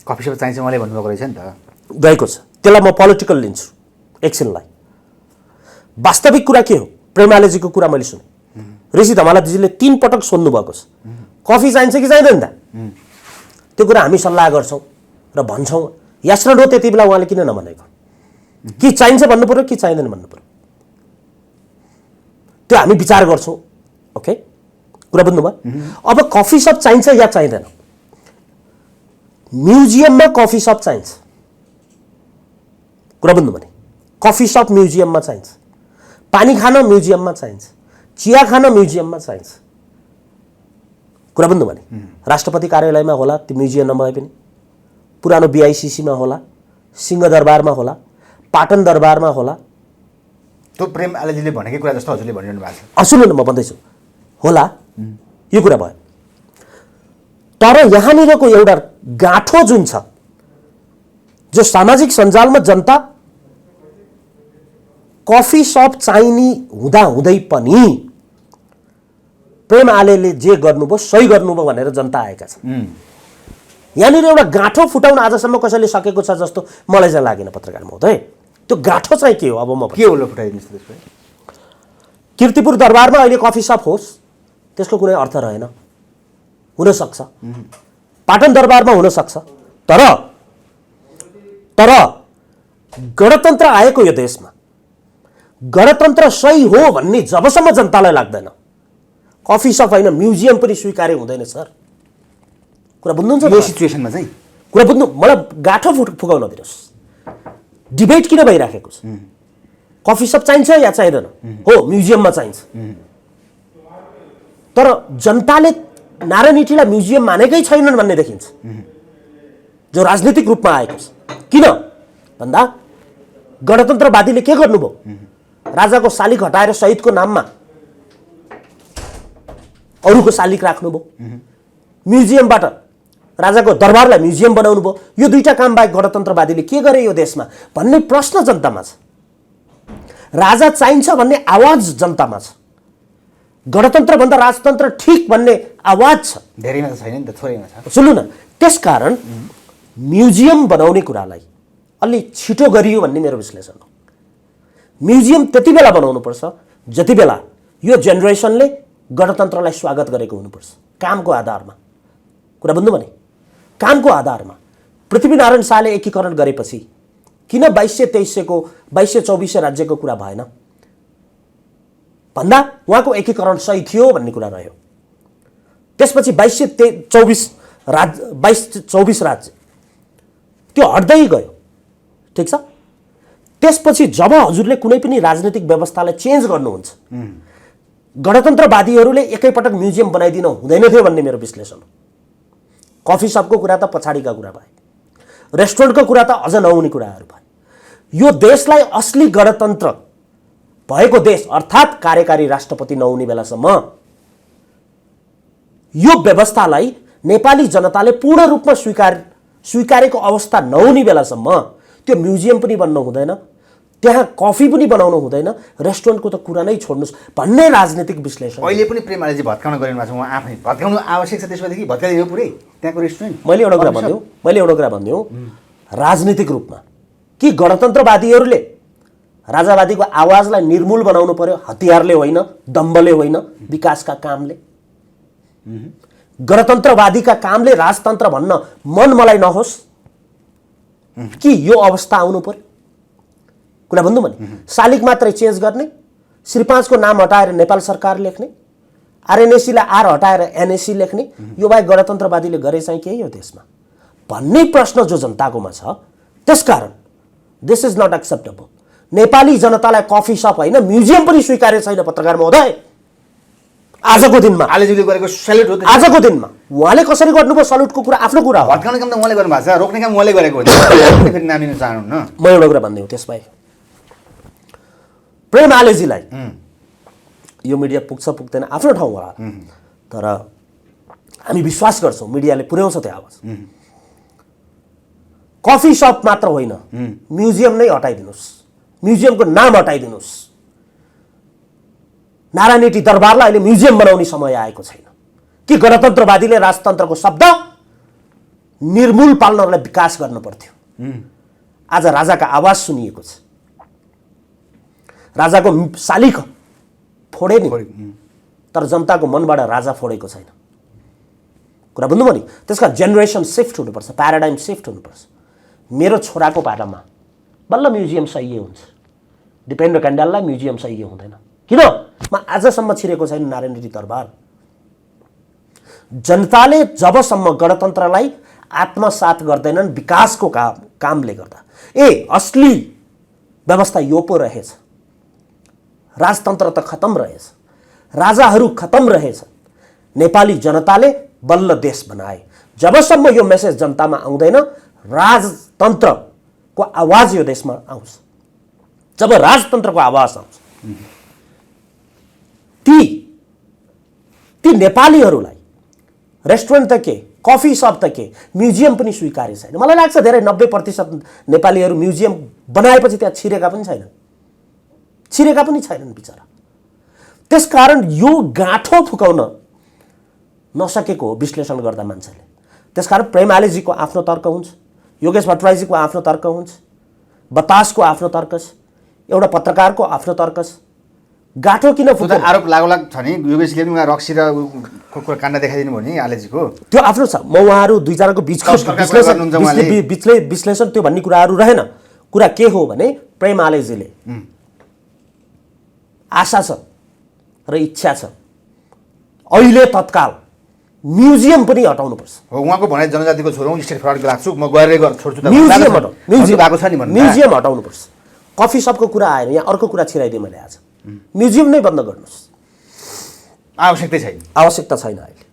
कफी सप चाहिन्छ उहाँले भन्नुभएको रहेछ नि त, गएको छ। त्यसलाई म पोलिटिकल लिन्छु एकछिनलाई। वास्तविक कुरा के हो? प्रेमालेजीको कुरा मैले सुने, ऋषि धमालाजीले 3 पटक सोध्नु भएको छ, कफी चाहिन्छ कि चाहिँदैन त? त्यो कुरा हामी सल्लाह गर्छौँ र भन्छौँ। यस र नो त्यति बेला उहाँले किन नभनेको? कि चाहिन्छ भन्नु पर्यो कि चाहिँदैन भन्नु पर्यो, त्यो हामी विचार गर्छौँ। ओके, कुरा बुझ्नुभयो? अब कफी सप चाहिन्छ या चाहिँदैन? म्युजियममा कफी सप चाहिन्छ, कुरा बुझ्नु भने कफी सप म्युजियममा चाहिन्छ, पानी खान म्युजियममा चाहिन्छ, चिया खान म्युजियममा चाहिन्छ, कुरा बुझ्नु भने राष्ट्रपति कार्यालयमा होला, त्यो म्युजियम नभए पनि पुरानो BICCमा होला, सिंहदरबारमा होला, पाटन दरबारमा होला। त्यो प्रेम आलेजीले भनेकै कुरा जस्तो हजुरले भनिरहनु भएको छ। सुन्नु न, म भन्दैछु होला, यो कुरा भयो। तर यहाँनिरको एउटा गाँठो जुन छ, जो सामाजिक सञ्जालमा जनता कफी सप चाहिने हुँदा हुँदै पनि प्रेम आलेले जे गर्नुभयो सही गर्नुभयो भनेर जनता आएका छन्। यहाँनिर एउटा गाँठो फुटाउन आजसम्म कसैले सकेको छ जस्तो मलाई चाहिँ लागेन पत्रकार महोदय। त्यो गाँठो चाहिँ के हो? अब म के हो फुटाइदिनुहोस् त्यसको। कीर्तिपुर दरबारमा अहिले कफी सप होस्, त्यसको कुनै अर्थ रहेन, हुन सक्छ। पाटन दरबारमा हुन सक्छ, तर गणतन्त्र आएको यो देशमा गणतन्त्र सही हो भन्ने जबसम्म जनतालाई लाग्दैन, कफी सप होइन म्युजियम पनि स्वीकार्य हुँदैन सर। कुरा बुझ्नुहुन्छ? यो सिचुएसनमा चाहिँ कुरा बुझ्नु, मलाई गाँठो फुकाउन दिनुहोस्। डिबेट किन भइराखेको छ? कफी सप चाहिन्छ या चाहिँदैन? हो, म्युजियममा चाहिन्छ। तर जनताले नारायणहिटीलाई म्युजियम मानेकै छैनन् भन्ने देखिन्छ, जो राजनीतिक रूपमा आएको छ। किन भन्दा गणतन्त्रवादीले के गर्नुभयो? राजाको शालिग हटाएर शहीदको नाममा अरूको शालिग राख्नुभयो, म्युजियमबाट राजाको दरबारलाई म्युजियम बनाउनु भयो। यो दुईटा काम बाहेक गणतन्त्रवादीले के गरे यो देशमा भन्ने प्रश्न जनतामा छ। राजा चाहिन्छ भन्ने आवाज जनतामा छ, गणतन्त्रभन्दा राजतन्त्र ठिक भन्ने आवाज छ। धेरैमा त छैन नि त, थोरैमा छ। सुन्नु न, त्यसकारण म्युजियम बनाउने कुरालाई अलि छिटो गरियो भन्ने मेरो विश्लेषण हो। म्युजियम त्यति बेला बनाउनुपर्छ जति बेला यो जेनेरेसनले गणतन्त्रलाई स्वागत गरेको हुनुपर्छ, कामको आधारमा। कुरा बुझ्नु भने कामको आधारमा। पृथ्वीनारायण शाहले एकीकरण गरेपछि किन 2200-2300 को 2200-2400 राज्यको कुरा भएन भन्दा उहाँको एकीकरण सही थियो भन्ने कुरा रह्यो। त्यसपछि 2224 राज्य त्यो हट्दै गयो, ठिक छ। त्यसपछि जब हजुरले कुनै पनि राजनीतिक व्यवस्थालाई चेन्ज गर्नुहुन्छ, गणतन्त्रवादीहरूले एकैपटक म्युजियम बनाइदिन हुँदैन थियो भन्ने मेरो विश्लेषण हो। कफी सपको कुरा त पछाडिका कुरा भए, रेस्टुरेन्टको कुरा त अझ नहुने कुराहरू भए। यो देशलाई असली गणतन्त्र भएको देश अर्थात् कार्यकारी राष्ट्रपति नहुने बेलासम्म यो व्यवस्थालाई नेपाली जनताले पूर्ण रूपमा स्वीकारेको अवस्था नहुने बेलासम्म त्यो म्युजियम पनि बन्न हुँदैन, त्यहाँ कफी पनि बनाउनु हुँदैन, रेस्टुरेन्टको त कुरा नै छोड्नुहोस् भन्ने राजनीतिक विश्लेषण। अहिले पनि प्रेम आलेजी भत्काउन गरिनु भएको छ, उहाँ आफै भत्काउनु आवश्यक छ, त्यसपछि भत्काइदिनु पुरै त्यहाँको रेस्टुरेन्ट। मैले एउटा कुरा भनिदिउँ राजनीतिक रूपमा कि गणतन्त्रवादीहरूले राजावादीको आवाजलाई निर्मूल बनाउनु पर्यो, हतियारले होइन, दम्बले होइन, विकासका कामले। गणतन्त्रवादीका कामले राजतन्त्र भन्न मन मलाई नहोस् कि यो अवस्था आउनु पर्यो। कुरा भन्नु भने शालिग मात्रै चेन्ज गर्ने, श्री 5 को नाम हटाएर नेपाल सरकार लेख्ने, आरएनएसीलाई आर हटाएर एनएसी लेख्ने, यो बाहेक गणतन्त्रवादीले गरे चाहिँ के यो देशमा भन्ने प्रश्न जो जनताकोमा छ। त्यसकारण this is not acceptable. Nepali जनतालाई कफी सप होइन म्युजियम पनि स्वीकार्य छैन पत्रकार महोदय। आजको दिनमा आलेजीले गरेको सल्युट हो। आजको दिनमा उहाँले कसरी गर्नुभयो सल्युटको कुरा आफ्नो कुरा हो। भत्काउने काम त उहाँले गर्नुभएको छ, रोक्ने काम उहाँले गरेको हो। फेरि नाम लिन चाहनुहुन्न। म एउटा कुरा भन्दै हो त्यसबाहेक प्रेम आलेजीलाई यो मिडिया पुग्छ पुग्दैन आफ्नो ठाउँ होला, तर हामी विश्वास गर्छौँ मिडियाले पुर्याउँछ त्यो आवाज। कफी सप मात्र होइन, म्युजियम नै हटाइदिनुहोस्, म्युजियमको नाम हटाइदिनुहोस्। नारायणहिटी दरबारलाई अहिले म्युजियम बनाउने समय आएको छैन कि गणतन्त्रवादीले राजतन्त्रको शब्द निर्मूल पाल्नलाई विकास गर्न पर्थ्यो। आज राजाका आवाज सुनिएको छ, राजाको शालिख फोडे नि, तर जनताको मनबाट राजा फोडेको छैन। कुरा बुझ्नुभयो नि? त्यसका जेनेरेसन सिफ्ट हुनुपर्छ, प्याराडाइम सिफ्ट हुनुपर्छ। मेरो छोराको पाटामा बल्ल म्युजियम सही हुन्छ, दिपेन्द्र कण्डेललाई म्युजियम सही हुँदैन। किन? म आजसम्म छिरेको छैन नारायणहिटी दरबार। जनताले जबसम्म गणतन्त्रलाई आत्मसात गर्दैनन् विकासको कामले गर्दा, असली व्यवस्था यो पो रहेछ, राजतन्त्र त खतम रहेछ, राजाहरू खतम रहेछ, नेपाली जनताले बल्ल देश बनाए। जबसम्म यो मेसेज जनतामा आउँदैन राजतन्त्रको आवाज यो देशमा आउँछ। जब राजतन्त्रको आवाज आउँछ ती नेपालीहरूलाई रेस्टुरेन्ट त के, कफी सप त के, म्युजियम पनि स्वीकार्य छैन। मलाई लाग्छ धेरै 90% नेपालीहरू म्युजियम बनाएपछि त्यहाँ छिरेका पनि छैनन् बिचरा। त्यसकारण यो गाँठो फुकाउन नसकेको हो विश्लेषण गर्दा मान्छेले। त्यसकारण प्रेम आलेजीको आफ्नो तर्क हुन्छ, योगेश भट्टराईजीको आफ्नो तर्क हुन्छ, बतासको आफ्नो तर्क छ, एउटा पत्रकारको आफ्नो तर्क छ। गाँठो किन फुक्यो? आरोप लागोलाग छ नि, योगेशले पनि रक्सी र कुरा काण्ड देखाइदिनु भयो नि आलेजीको, त्यो आफ्नो छ। म उहाँहरू दुईजनाको बिचको विश्लेषण त्यो भन्ने कुराहरू रहेन। कुरा के हो भने प्रेम आलेजीले आशा छ र इच्छा छ अहिले तत्काल म्युजियम पनि हटाउनुपर्छ। उहाँको भनाइ जनजातिको छोरो स्टेट फरवर्ड लाग्छु, म गएर छोड्छु त, म्युजियम हटाउनुपर्छ। कफी सपको कुरा आएर यहाँ अर्को कुरा छिराइदिएँ मैले आज, म्युजियम नै बन्द गर्नुहोस्, आवश्यकता छैन। अहिले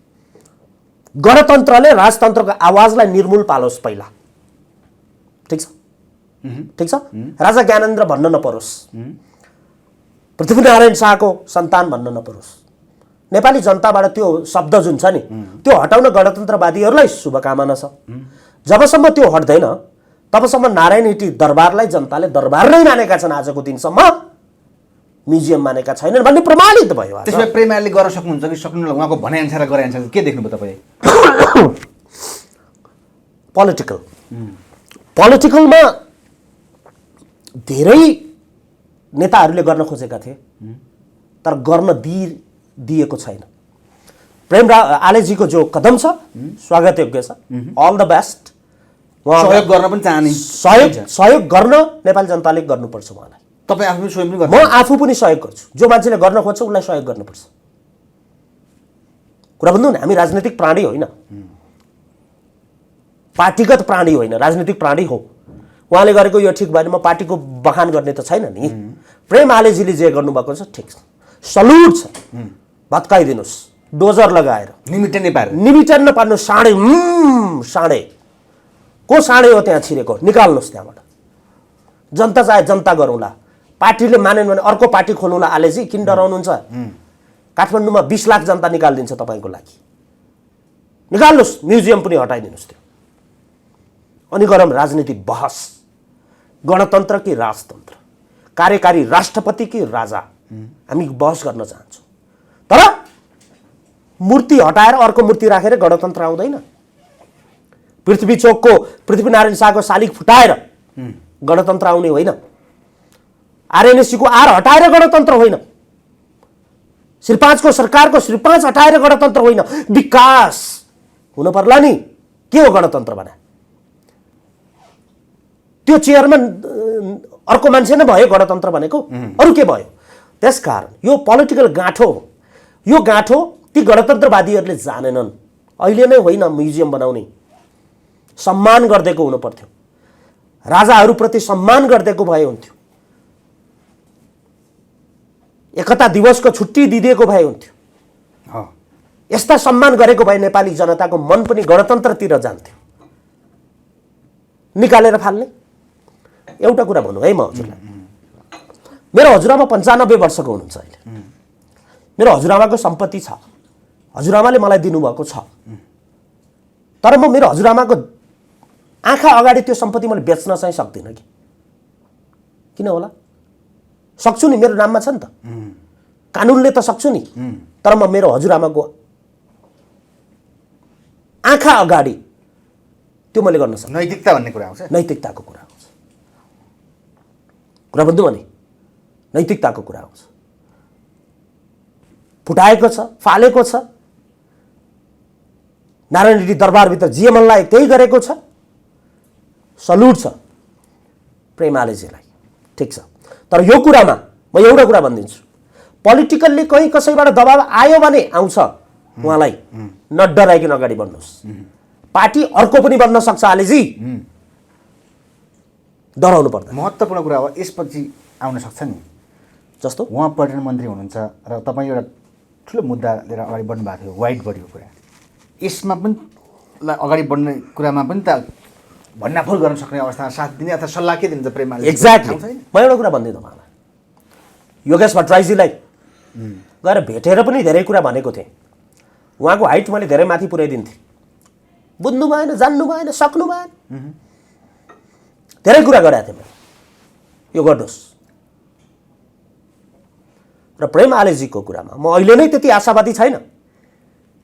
गणतन्त्रले राजतन्त्रको आवाजलाई निर्मूल पालोस् पहिला, ठिक छ। राजा ज्ञानेन्द्र भन्न नपरोस्, पृथ्वीनारायण शाहको सन्तान भन्न नपरोस्। नेपाली जनताबाट त्यो शब्द जुन छ नि त्यो हटाउन गणतन्त्रवादीहरूलाई शुभकामना छ। जबसम्म त्यो हट्दैन तबसम्म नारायणहिटी दरबारलाई जनताले दरबार नै मानेका छन्, आजको दिनसम्म म्युजियम मानेका छैनन् भन्ने प्रमाणित भयो। त्यसमा प्रेमले गर्न सक्नुहुन्छ कि सक्नुहुन्न? उहाँको भनाइअनुसार गरेअनुसार के देख्नुभयो तपाईँ? पोलिटिकलमा धेरै नेताहरूले गर्न खोजेका थिए तर गर्न दिएको छैन। प्रेम आलेजीको जो कदम छ स्वागत योग्य छ, अल द बेस्ट। सहयोग गर्न पनि चाहने, सहयोग गर्न नेपाली जनताले गर्नुपर्छ। उहाँलाई तपाईँ आफू पनि सहयोग म आफू पनि सहयोग गर्छु। जो मान्छेले गर्न खोज्छ उसलाई सहयोग गर्नुपर्छ। कुरा भन्नु न, हामी राजनीतिक प्राणी होइन, पार्टीगत प्राणी होइन, राजनीतिक प्राणी हो। उहाँले गरेको यो ठिक भएन म पार्टीको बखान गर्ने त छैन नि। प्रेम आलेजीले जे गर्नुभएको छ ठिक छ, सल्युट छ। भत्काइदिनुहोस् डोजर लगाएर, निमिटेन नपार्नु। साँडे को साँडे हो त्यहाँ छिरेको, निकाल्नुहोस् त्यहाँबाट। जनता चाहे जनता गरौँला, पार्टीले मानेन भने अर्को पार्टी खोल्नुला। आलेजी किन डराउनुहुन्छ? काठमाडौँमा 20 लाख जनता निकालिदिन्छ तपाईँको लागि, निकाल्नुहोस्। म्युजियम पनि हटाइदिनुहोस् त्यो, अनि गरौँ राजनीतिक बहस। गणतन्त्र कि राजतन्त्र, कार्यकारी राष्ट्रपति कि राजा, हामी बहस गर्न चाहन्छौँ। तर मूर्ति हटाएर अर्को मूर्ति राखेर गणतन्त्र आउँदैन। पृथ्वी चोकको पृथ्वीनारायण शाहको शालिग फुटाएर गणतन्त्र आउने होइन। आरएनएससीको आर हटाएर गणतन्त्र होइन। श्री 5 को सरकारको श्री 5 हटाएर गणतन्त्र होइन, विकास हुन पर्ला नि। के हो गणतन्त्र भने? त्यो चेयरमा अर्को मान्छे नै भयो गणतन्त्र भनेको, अरू के भयो? त्यसकारण यो पोलिटिकल गाँठो हो। यो गाँठो ती गणतन्त्रवादीहरूले जानेनन्। अहिले नै होइन म्युजियम बनाउने, सम्मान गरिदिएको हुनु पर्थ्यो, राजाहरूप्रति सम्मान गरिदिएको भए हुन्थ्यो। एकता दिवसको छुट्टी दिदिएको भए हुन्थ्यो। यस्ता सम्मान गरेको भए नेपाली जनताको मन पनि गणतन्त्रतिर जान्थ्यो। निकालेर फाल्ने। एउटा कुरा भनौँ है म हजुरलाई, मेरो हजुरआमा 95 वर्षको हुनुहुन्छ अहिले। मेरो हजुरआमाको सम्पत्ति छ, हजुरआमाले मलाई दिनुभएको छ, तर म मेरो हजुरआमाको आँखा अगाडि त्यो सम्पत्ति मैले बेच्न चाहिँ सक्दिनँ कि। किन होला? सक्छु नि, मेरो नाममा छ नि त, कानुनले त सक्छु नि, तर म मेरो हजुरआमाको आँखा अगाडि त्यो मैले गर्न सक्छु। नैतिकता भन्ने कुरा आउँछ। नैतिकताको कुरा आउँछ। कुरा बुझ्नु भने नैतिकताको कुरा आउँछ। फुटाएको छ, फालेको छ, नारायण रेड्डी दरबारभित्र जे मन लाग्यो त्यही गरेको छ। सल्युट छ प्रेमालेजीलाई, ठिक छ। तर यो कुरामा म एउटा कुरा भनिदिन्छु, पोलिटिकल्ली कहीँ कसैबाट दबाब आयो भने आउँछ, उहाँलाई नडराइकन अगाडि बढ्नुहोस्। पार्टी अर्को पनि बन्न सक्छ आलेजी, डराउनु पर्दैन। महत्त्वपूर्ण कुरा हो यसपछि आउन सक्छ नि, जस्तो उहाँ पर्यटन मन्त्री हुनुहुन्छ र तपाईँ एउटा ठुलो मुद्दा लिएर अगाडि बढ्नु भएको थियो, वाइड बडीको कुरा। यसमा पनि अगाडि बढ्ने कुरामा पनि त भन्नाफोर गर्न सक्ने अवस्थामा साथ दिने अथवा सल्लाह के दिन्छ प्रेमले? एक्ज्याक्टली। म एउटा कुरा भनिदिएँ तपाईँलाई, योगेश भट्टराईजीलाई गएर भेटेर पनि धेरै कुरा भनेको थिएँ। उहाँको हाइट मैले धेरै माथि पुर्याइदिन्थेँ, बुझ्नु भएन, जान्नु भएन, सक्नु भएन, धेरै कुरा गरेको थिएँ मैले। यो गर्नुहोस्। र प्रेम आलेजीको कुरामा म अहिले नै त्यति आशावादी छैन,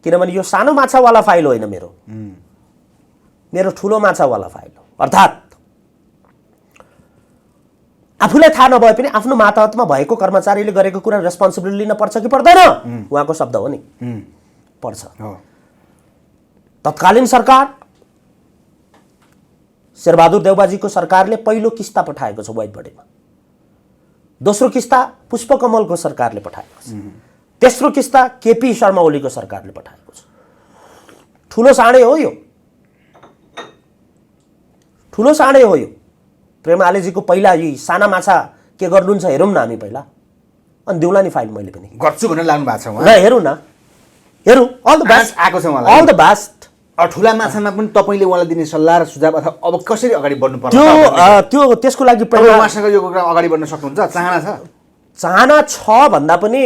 किनभने यो सानो माछावाला फाइल होइन, मेरो ठुलो माछावाला फाइल हो। अर्थात् आफूलाई थाहा नभए पनि आफ्नो मातहतमा भएको कर्मचारीले गरेको कुरा रेस्पोन्सिबिलिटी लिन पर्छ कि पर्दैन? उहाँको शब्द हो नि, पर्छ। तत्कालीन सरकार, शेरबहादुर देउबाजीको सरकारले पहिलो किस्ता पठाएको छ वाइड बडीमा, दोस्रो किस्ता पुष्पकमलको सरकारले पठाएको छ, तेस्रो किस्ता केपी शर्मा ओलीको सरकारले पठाएको छ। ठुलो साँडे हो यो, ठुलो साँडे हो यो। प्रेम आलेजीको पहिला यी साना माछा के गर्नुहुन्छ हेरौँ न हामी पहिला, अनि दिउँला नि फाइल। मैले पनि गर्छु भनेर लाग्नु भएको छ उहाँ। ल हेरौँ न, हेरौँ। अल द बेस्ट आएको छ उहाँलाई, अल द बेस्ट। ठुला माछामा पनि तपाईँले उहाँलाई दिने सल्लाह र सुझाव अथवा अब कसरी अगाडि बढ्नु पर्छ त्यो त्यसको लागि उहाँसँग यो कुरा अगाडि बढ्न सक्नुहुन्छ? चाहना छ? चाहना छ भन्दा पनि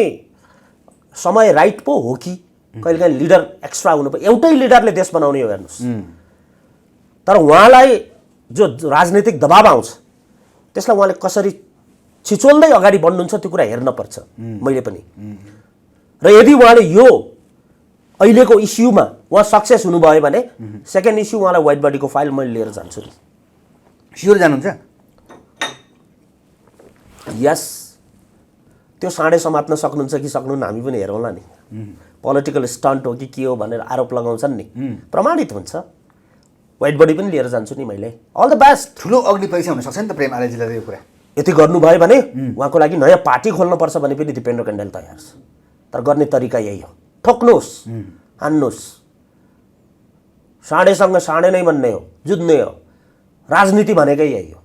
समय राइट पो हो कि कहिलेकाहीँ लिडर एक्स्ट्रा हुनु पर्यो। एउटै लिडरले देश बनाउने हो हेर्नुहोस्। तर उहाँलाई जो राजनीतिक दबाब आउँछ त्यसलाई उहाँले कसरी छिचोल्दै अगाडि बढ्नुहुन्छ त्यो कुरा हेर्नपर्छ मैले पनि। र यदि उहाँले यो अहिलेको इस्युमा उहाँ सक्सेस हुनुभयो भने सेकेन्ड इस्यु उहाँलाई वाइड बडीको फाइल मैले लिएर जान्छु नि। स्योर जानुहुन्छ? यस। त्यो साँडे समात्न सक्नुहुन्छ कि सक्नुहुन्न हामी पनि हेरौँला नि। पोलिटिकल स्टन्ट हो कि के हो भनेर आरोप लगाउँछन् नि, प्रमाणित हुन्छ। वाइड बडी पनि लिएर जान्छु नि मैले। All the best. ठुलो अग्नि परीक्षा हुनसक्छ नि त प्रेम आलेजीलाई यो कुरा। यति गर्नुभयो भने उहाँको लागि नयाँ पार्टी खोल्नुपर्छ भने पनि दिपेन्द्र कण्डेल तयार छ। तर गर्ने तरिका यही हो, ठोक्नुहोस्, हान्नुहोस्। साँडेसँग साँडे नै भन्ने हो, जुझ्ने हो। राजनीति भनेकै यही हो।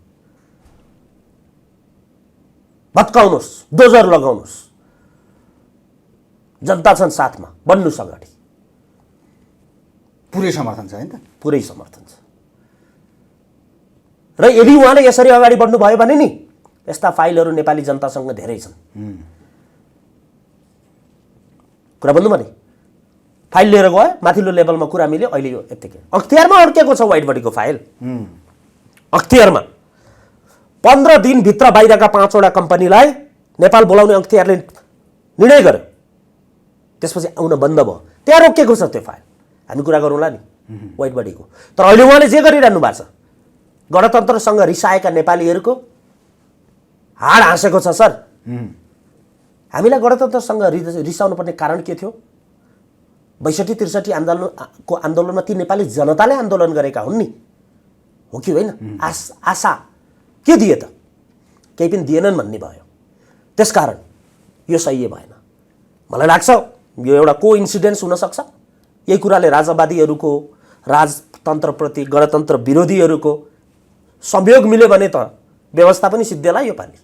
भत्काउनुहोस्, डोजर लगाउनुहोस्। जनता छन् साथमा, बन्नुहोस् अगाडि। पुरै समर्थन छ हैन त? पुरै समर्थन छ। र यदि उहाँले यसरी अगाडि बढ्नु भयो भने नि यस्ता फाइलहरू नेपाली जनतासँग धेरै छन्। कुरा भन्नु भने फाइल लिएर गयो, माथिल्लो लेभलमा कुरा मिल्यो, अहिले यो यत्तिकै अख्तियारमा अड्केको छ वाइड बडीको फाइल। अख्तियारमा 15 दिनभित्र बाहिरका 5 वटा कम्पनीलाई नेपाल बोलाउने अख्तियारले निर्णय गर्यो। त्यसपछि आउन बन्द भयो, त्यहाँ रोकिएको छ त्यो फाइल। हामी कुरा गरौँला नि वाइड बडीको। तर अहिले उहाँले जे गरिरहनु भएको छ, गणतन्त्रसँग रिसाएका नेपालीहरूको हाड हाँसेको छ सर। हामीलाई गणतन्त्रसँग रिसाउनु पर्ने कारण के थियो? 62-63 आन्दोलनमा ती नेपाली जनताले आन्दोलन गरेका हुन् नि, हो कि होइन? आशा के दिए त? केही पनि दिएनन् भन्ने भयो। त्यसकारण यो सही भएन। मलाई लाग्छ यो एउटा कोइन्सिडेन्स हुनसक्छ। यही कुराले राजावादीहरूको, राजतन्त्रप्रति गणतन्त्र विरोधीहरूको संयोग मिल्यो भने त व्यवस्था पनि सिद्धिएला यो पालि।